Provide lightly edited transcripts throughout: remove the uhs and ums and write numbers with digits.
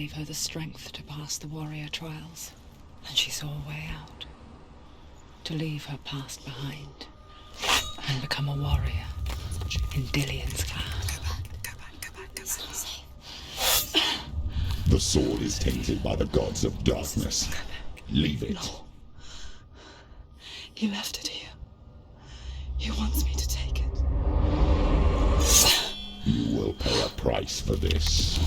gave her the strength to pass the warrior trials, and she saw a way out. To leave her past behind and become a warrior in Dillian's clan. Go back. It's not safe. The sword is tainted by the gods of darkness. Leave it. No. He left it here. He wants me to take it. You will pay a price for this.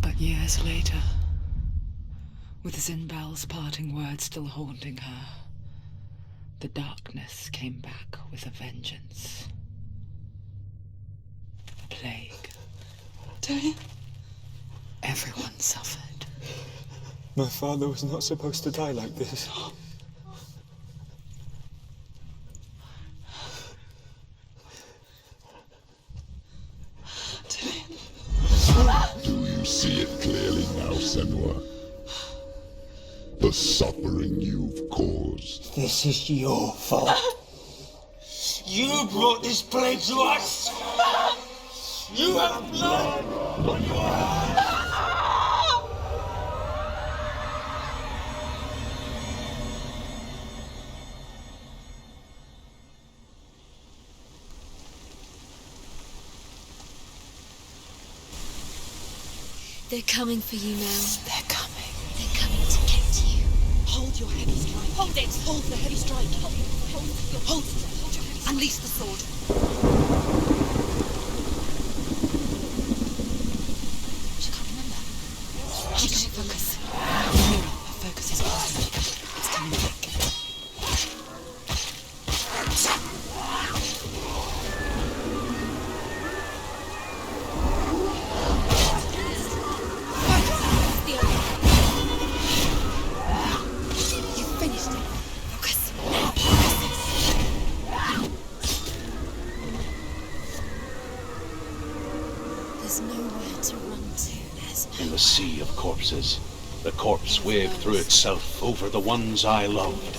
But years later, with Zinbel's parting words still haunting her, the darkness came back with a vengeance. The plague. Dillian? Everyone suffered. My father was not supposed to die like this. Dillian. Do you see it clearly now, Senua? The suffering you've caused. This is your fault. You brought this plague to us. You have blood on your hands. They're coming for you now. They're coming. They're coming to get you. Hold your heavy strike. Hold it! Hold the heavy strike. Hold your heavy strike. Unleash the sword. She can't remember. She can't focus. No, her focus is blind. It's coming back. You finished it. Focus. There's nowhere to run to. There's no. In the sea of corpses, the corpse waved through itself over the ones I loved.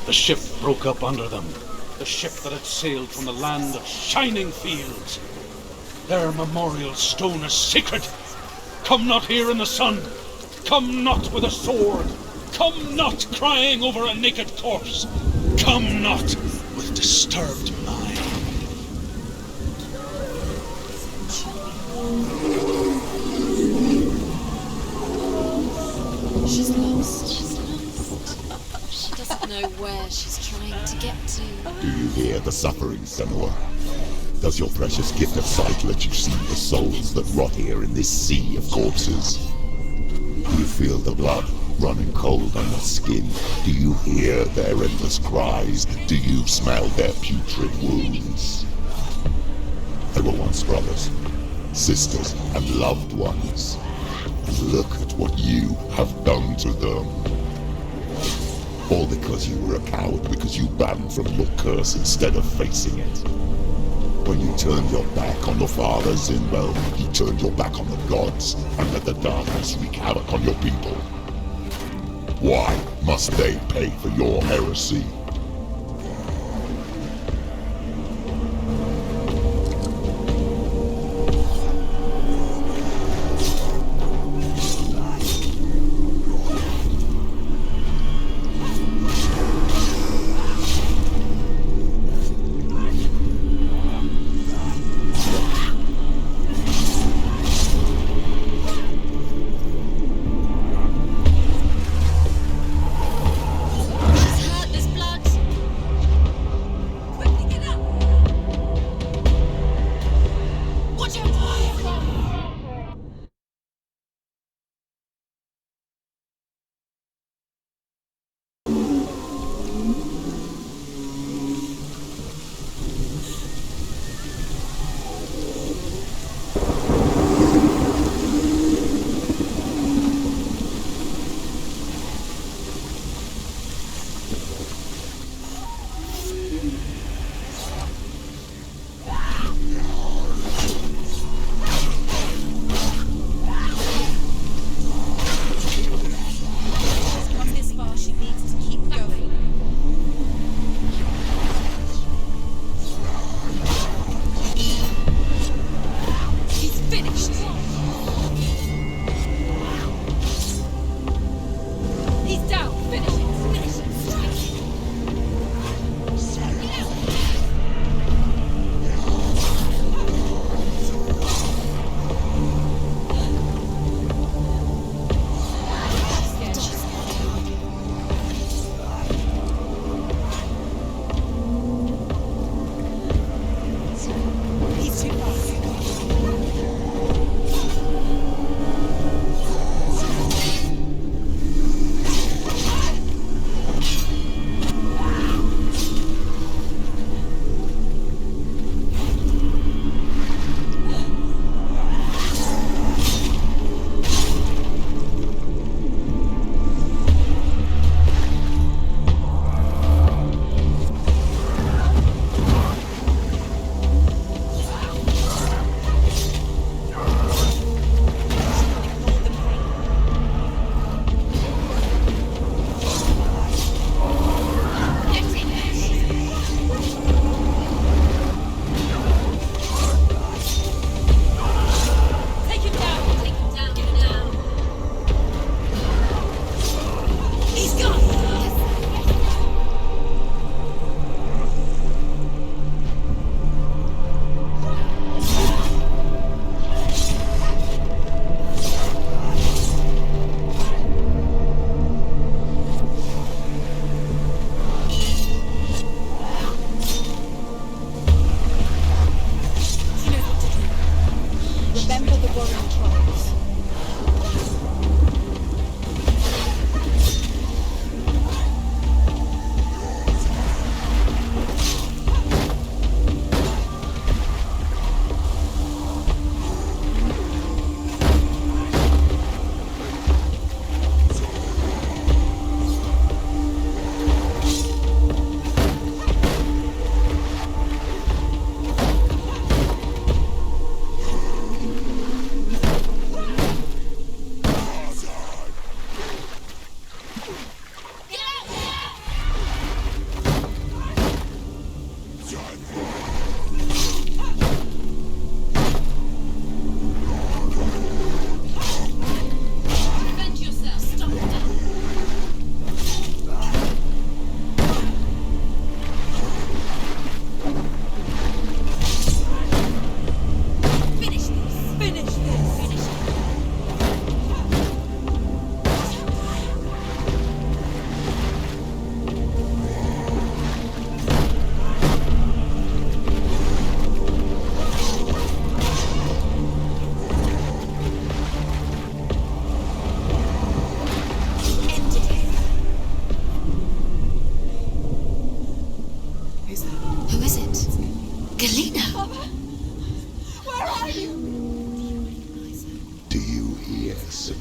The ship broke up under them. The ship that had sailed from the land of shining fields. Their memorial stone is sacred. Come not here in the sun. Come not with a sword. Come not crying over a naked corpse. Come not with disturbed mind. She's lost. She's lost. She doesn't know where she's trying to get to. Do you hear the suffering, Senua? Does your precious gift of sight let you see the souls that rot here in this sea of corpses? Do you feel the blood running cold on your skin? Do you hear their endless cries? Do you smell their putrid wounds? They were once brothers, sisters, and loved ones. And look at what you have done to them. All because you were a coward, because you ran from your curse instead of facing it. When you turned your back on your father, Zinbo, you turned your back on the gods and let the darkness wreak havoc on your people. Why must they pay for your heresy? She's hurt. There's blood.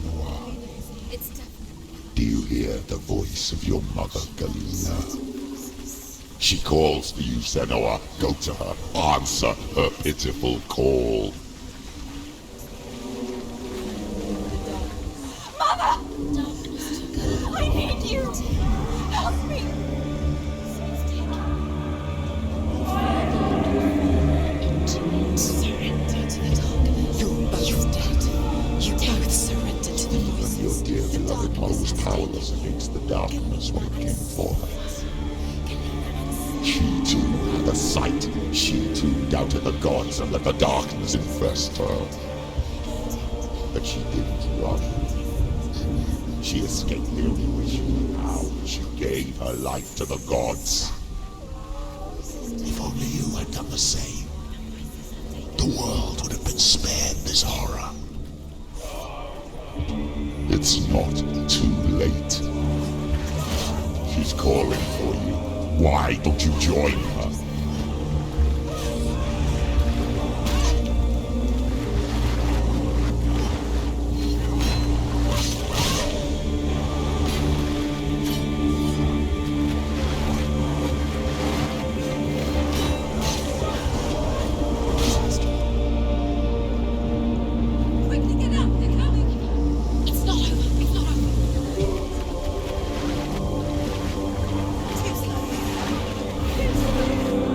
Senua? It's definitely. Do you hear the voice of your mother, Galena? She calls for you, Senua. Go to her. Answer her pitiful call. I need you! Help me! Surrender to the darkness. You're both dead. You both surrender to the voices. Your dear The beloved mother was darkness. powerless against the darkness when it came for her. She too had a sight. She too doubted the gods and let the darkness infest her. But she didn't run. She escaped the only way she knew how. She gave her life to the gods. If only you had done the same, the world would have been spared this horror. It's not too late. She's calling for you. Why don't you join her? Quickly get up! They're coming! It's not over. It's not over. Too slow. Too slow.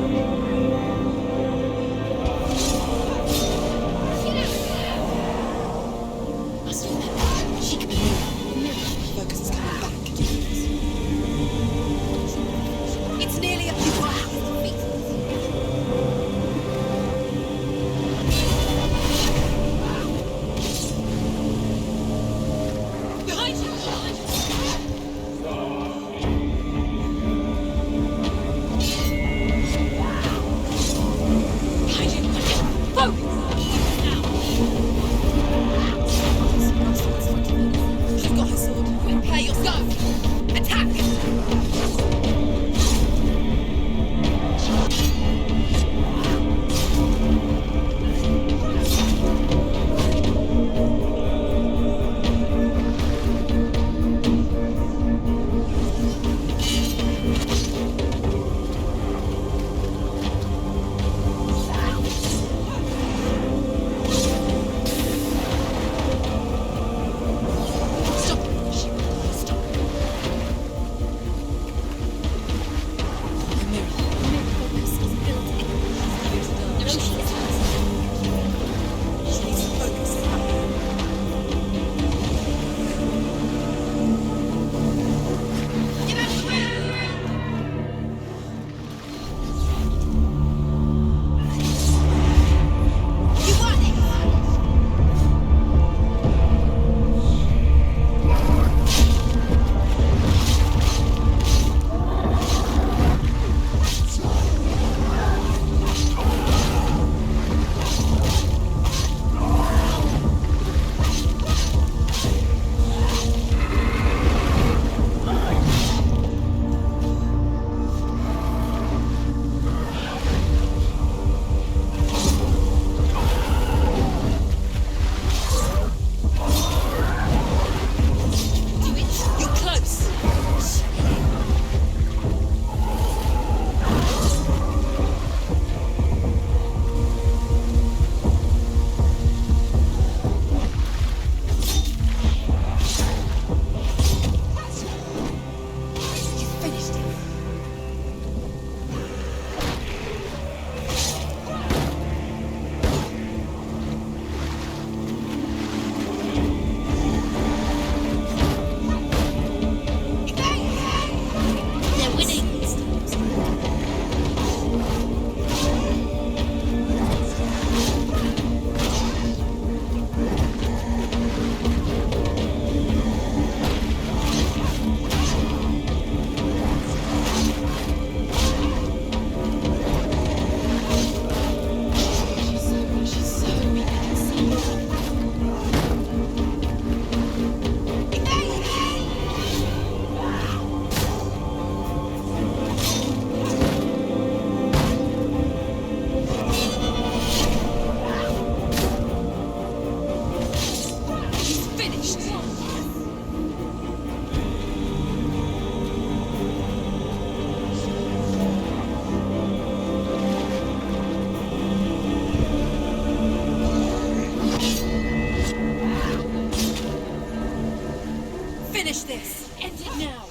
Finish this! End it now!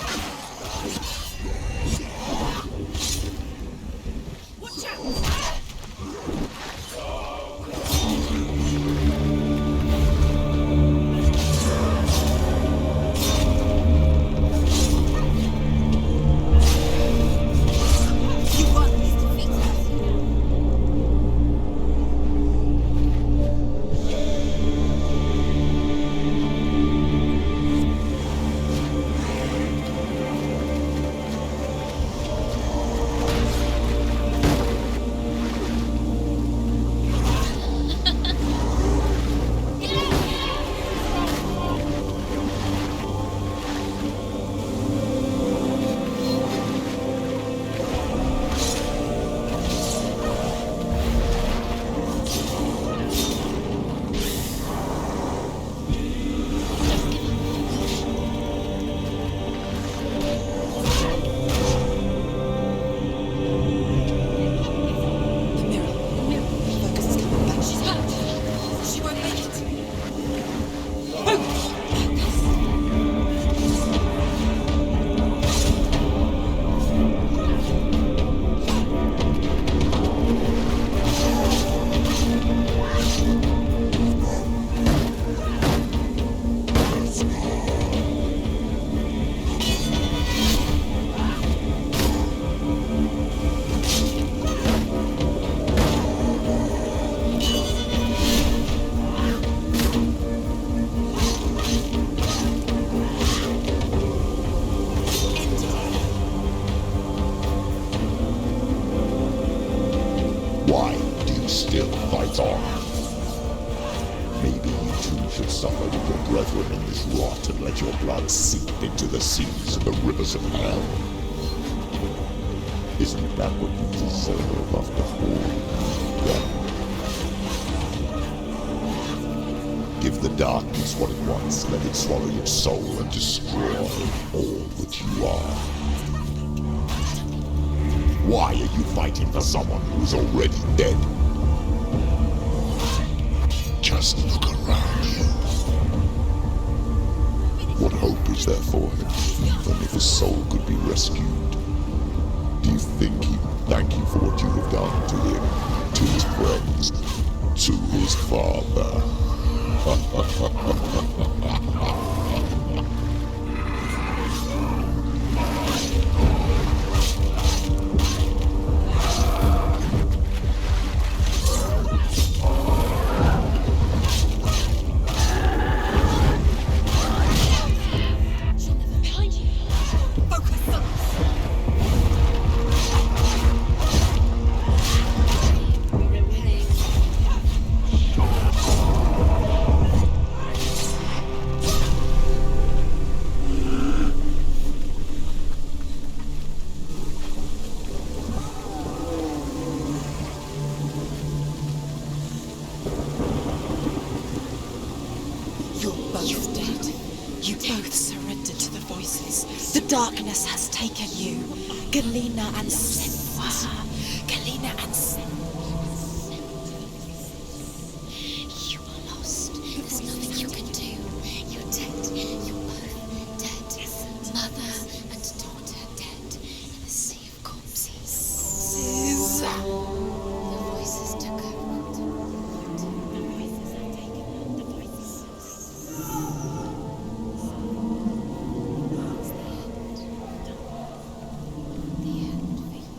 Watch out! You won this defeat. The mirror. Focus is coming back. She's hurt. She won't make it. Why do you still fight on? Maybe you too should suffer with your brethren in this rot and let your blood seep into the seas and the rivers of hell. Isn't that what you deserve after all you've done? Give the darkness what it wants, let it swallow your soul and destroy all that you are. Why are you fighting for someone who is already dead? Just look around you. What hope is there for him, even if his soul could be rescued? Do you think he would thank you for what you have done to him, to his friends, to his father? Behind you. Focus. We're winning. You're both dead. You both surrendered to the voices. The darkness has taken you. Galena and Senua. Galena and Senua. You are lost. There's nothing you can do. You're dead. You're both dead. Mother and daughter dead in the sea of corpses. The voices took over. The voices have taken over. The voices. The end for you.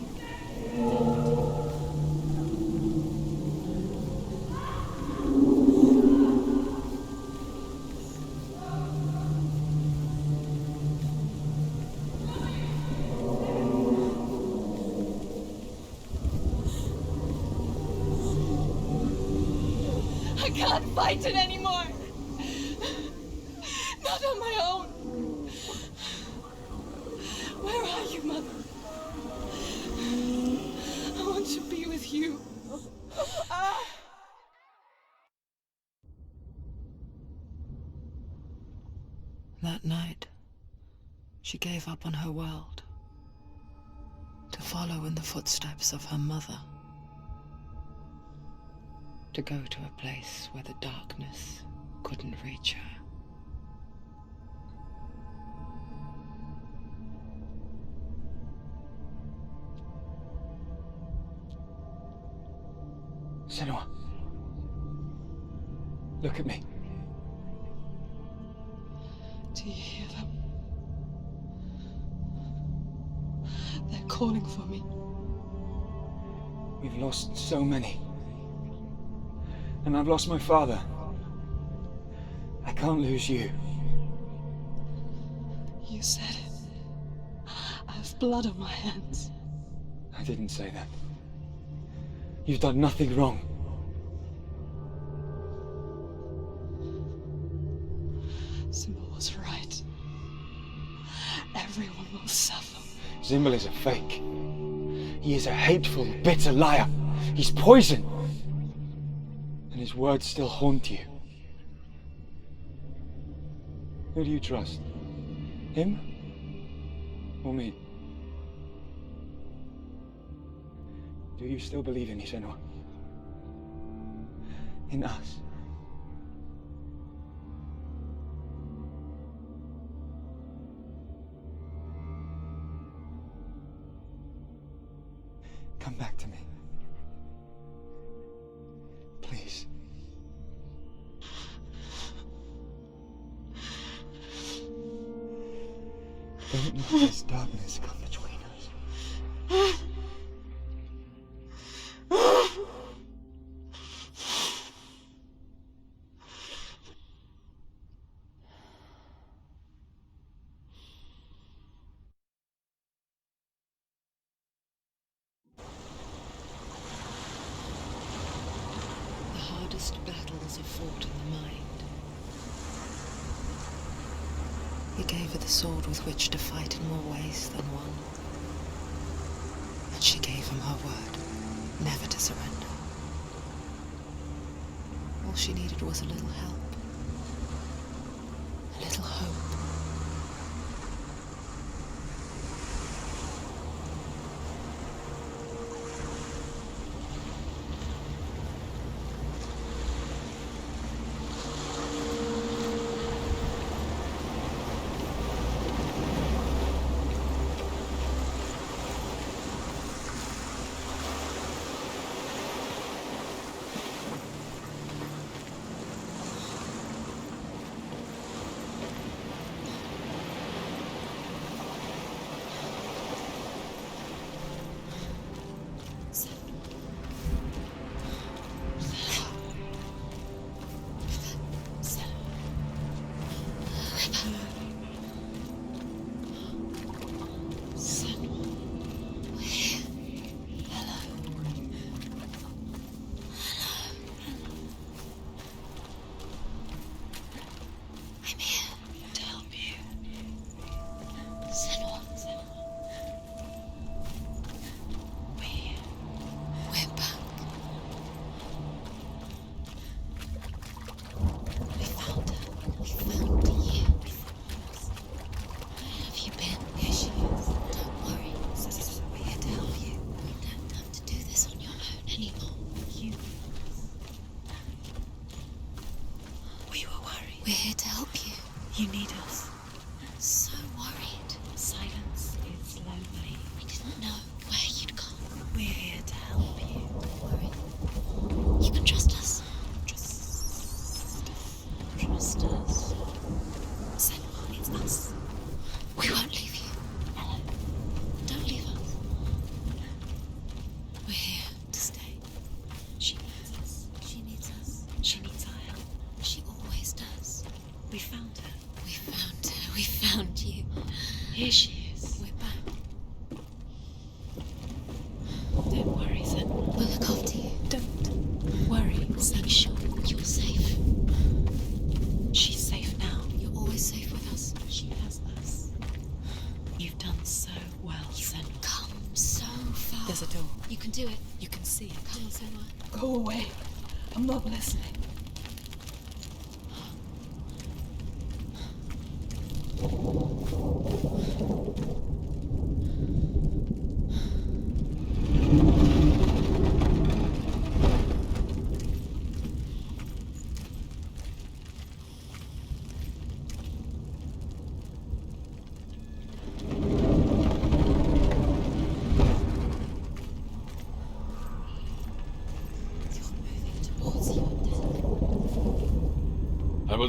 I can't fight it anymore. Not on my own. Where are you, Mother? I want to be with you. That night, she gave up on her world to follow in the footsteps of her mother, to go to a place where the darkness couldn't reach her. Senua. Look at me. Do you hear them? They're calling for me. We've lost so many. And I've lost my father. I can't lose you. You said it. I have blood on my hands. I didn't say that. You've done nothing wrong. Symbol was right. Everyone will suffer. Zimbel is a fake. He is a hateful, bitter liar. He's poison. And his words still haunt you. Who do you trust? Him? Or me? Do you still believe in me, Senua? In us? Come back to me. Please. Don't let this darkness come between us. The hardest battles are fought in the mind. He gave her the sword with which to fight in more ways than one. And she gave him her word, never to surrender. All she needed was a little help. A little hope. We're here to help you. You need us. So worried. Silence is lonely. We didn't know where you'd gone. We're here to help you. Don't worry. You can trust us. Trust us. Senua, it's us. We won't leave you. Hello. Don't leave us. We're here to stay. She needs us. She needs us. She needs our help. She always does. We found her. We found her. We found you. Here she is. We're back. Don't worry, Zen. We'll look after you. Don't worry. We'll make sure you're safe. She's safe now. You're always safe with us. She has us. You've done so well, Senua. Come so far. There's a door. You can do it. You can see it. Come on, Senua. Go away. I'm not listening. You're moving.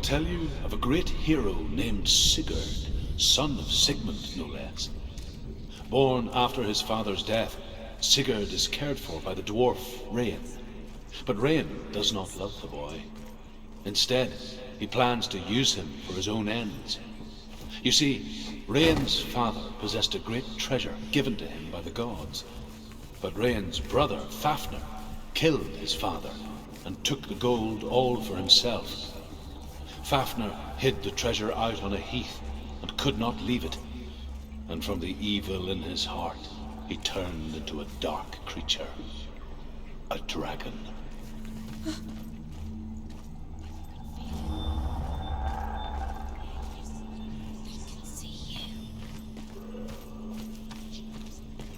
tell you of a great hero named Sigurd, son of Sigmund, no less. Born after his father's death, Sigurd is cared for by the dwarf Rain. But Rain does not love the boy. Instead, he plans to use him for his own ends. You see, Rain's father possessed a great treasure given to him by the gods. But Rain's brother, Fafnir, killed his father and took the gold all for himself. Fafnir hid the treasure out on a heath and could not leave it. And from the evil in his heart, he turned into a dark creature. A dragon.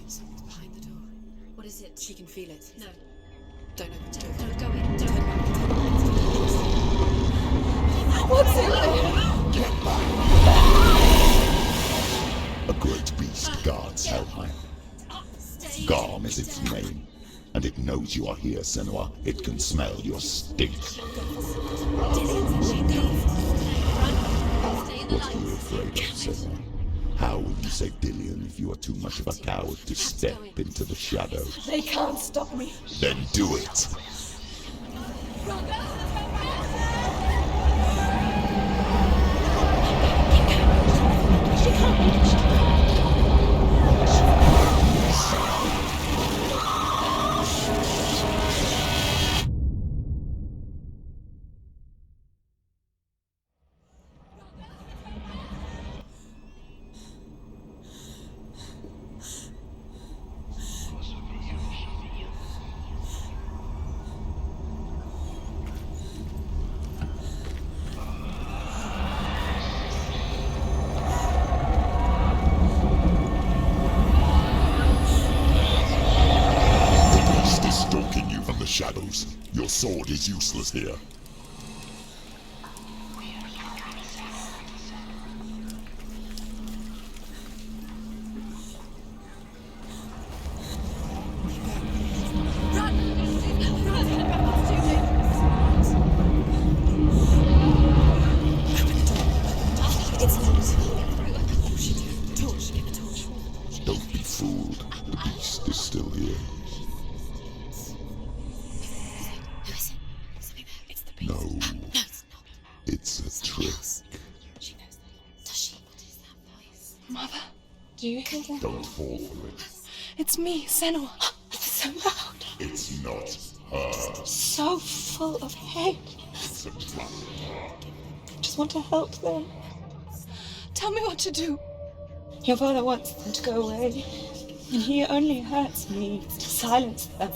Someone's behind the door. What is it? She can feel it. No. Don't open the door. Don't go in. Turn Don't. back. What's in there? A great beast guards Helheim. Garm is its name, and it knows you are here, Senua. It can smell your stink. Stay in the What are you light. afraid of, Senua? How will you save Dillion if you are too much of a coward to step into the shadows? They can't stop me. Then do it! Shadows. Your sword is useless here. It's locked. Torch. Get the torch. Don't be fooled. The beast is still here. No, it's a trick. She knows that. Does she? What is that voice? Mother, do you hear that? Don't fall for it. It's me, Senua. It's so loud. It's not her. So full of hate. It's a trap. I just want to help them. Tell me what to do. Your father wants them to go away, and he only hurts me to silence them.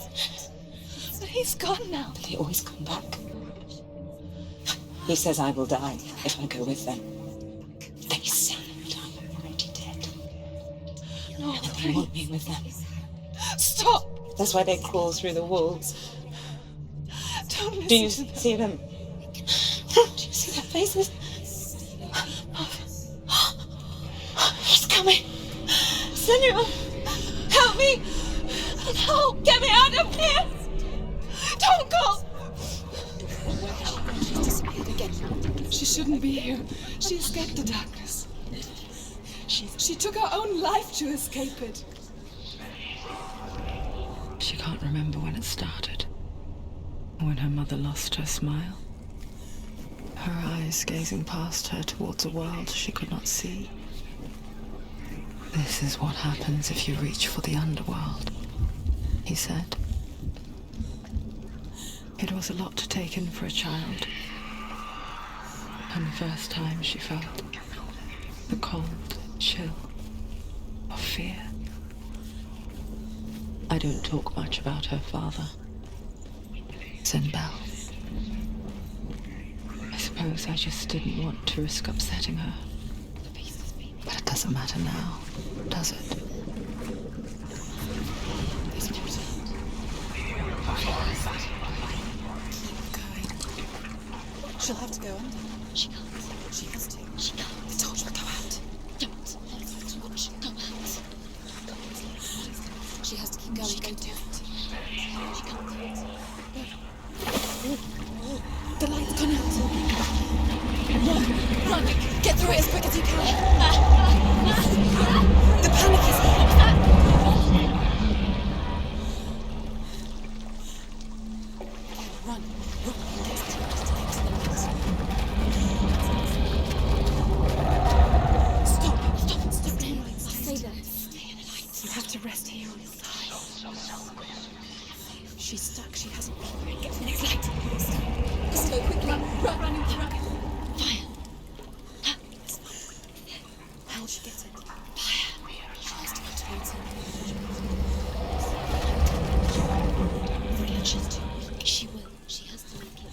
But he's gone now. They always come back. He says I will die if I go with them. They say that I'm already dead. No, And they want me with them. stop. That's why they crawl through the walls. Don't listen Do you to them. see them? Do you see their faces? He's coming. Senua, help me. Help, get me out of here. Don't go. She's disappeared again. She shouldn't be here. She escaped the darkness. She took her own life to escape it. She can't remember when it started. When her mother lost her smile. Her eyes gazing past her towards a world she could not see. This is what happens if you reach for the underworld, he said. It was a lot to take in for a child. And the first time she felt the cold chill of fear. I don't talk much about her father, said Belle. I suppose I just didn't want to risk upsetting her. But it doesn't matter now, does it? There's more to it. Keep going. She'll have to go under. She can't. She has to. She can't. The torch will go out. Don't let the torch go out. She has to keep going. She can do it. She can't. The light's gone out. she get it? Fire. She has to go towards him. Brilliant. She's too weak. She will. She has to make it.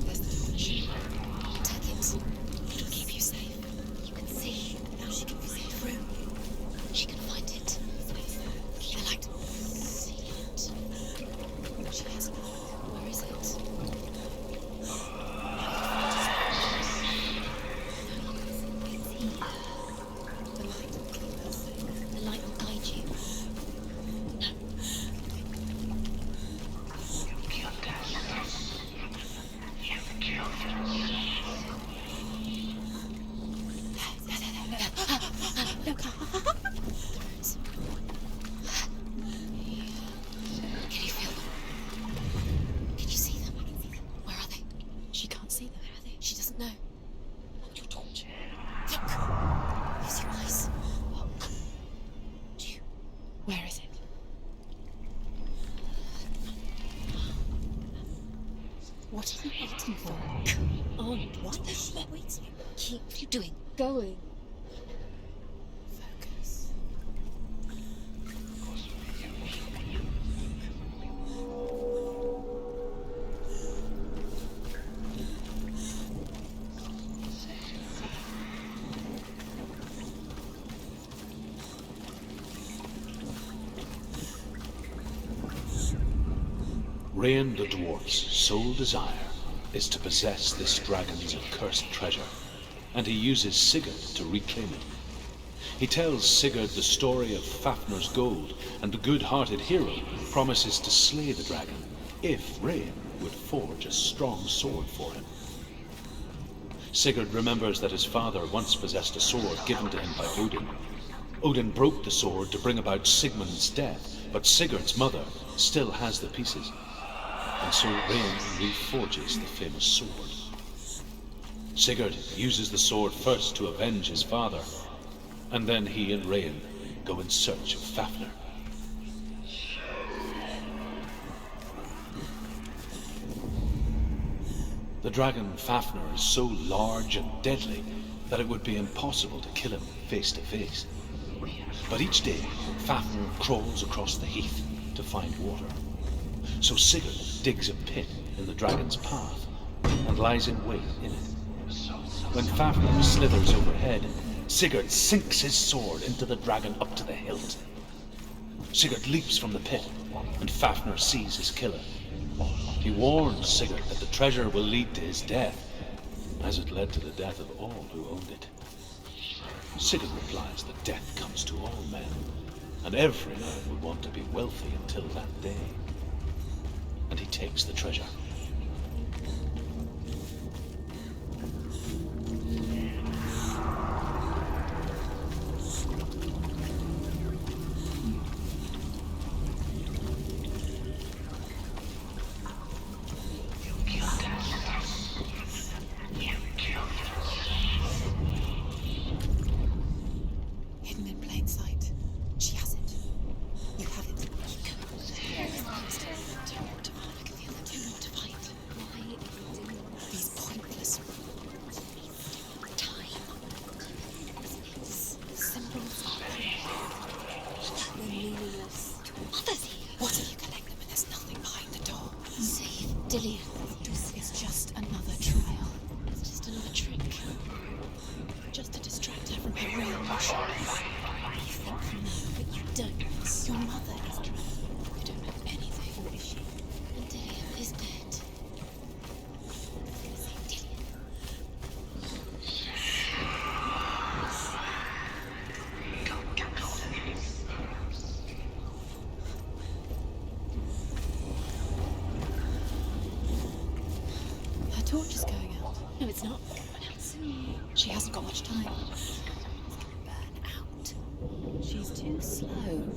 There's the torch. Take it. It'll keep you safe. You can see. Now she can see through. She can find it. The light. See it. She has it. Where is it? It's here. The light will keep her safe. The light will guide you. Look. The roots. Can you feel them? Can you see them? Where are they? She can't see them. Where are they? She doesn't know. Hold your torch. Look! Use your eyes. Where is it? What are you waiting for? On. What are you waiting? Keep you doing. Going. Focus. Rain the dwarf's sole desire is to possess this dragon's accursed treasure, and he uses Sigurd to reclaim it. He tells Sigurd the story of Fafnir's gold, and the good-hearted hero promises to slay the dragon if Rain would forge a strong sword for him. Sigurd remembers that his father once possessed a sword given to him by Odin. Odin broke the sword to bring about Sigmund's death, but Sigurd's mother still has the pieces. And so Rain reforges the famous sword. Sigurd uses the sword first to avenge his father, and then he and Rain go in search of Fafnir. The dragon Fafnir is so large and deadly that it would be impossible to kill him face to face. But each day, Fafnir crawls across the heath to find water. So Sigurd digs a pit in the dragon's path and lies in wait in it. When Fafnir slithers overhead, Sigurd sinks his sword into the dragon up to the hilt. Sigurd leaps from the pit, and Fafnir sees his killer. He warns Sigurd that the treasure will lead to his death, as it led to the death of all who owned it. Sigurd replies that death comes to all men, and every man will want to be wealthy until that day. And he takes the treasure. Hidden in plain sight. She has it. You have it. I can feel them. Don't know what to fight. Why are you doing These pointless time? Symbols are they're meaningless. Mother's here. What if you collect them and there's nothing behind the door? Save Dillian. It's just another trial. It's just another trick. Just to distract her from her real mission. You think you know, but you don't. Your mother is trapped. You don't know anything. Or is she? And Dillian is dead. Save Dillian. Her torch is going out. No, it's not. Run out soon. She hasn't got much time. Burn out. She's too slow.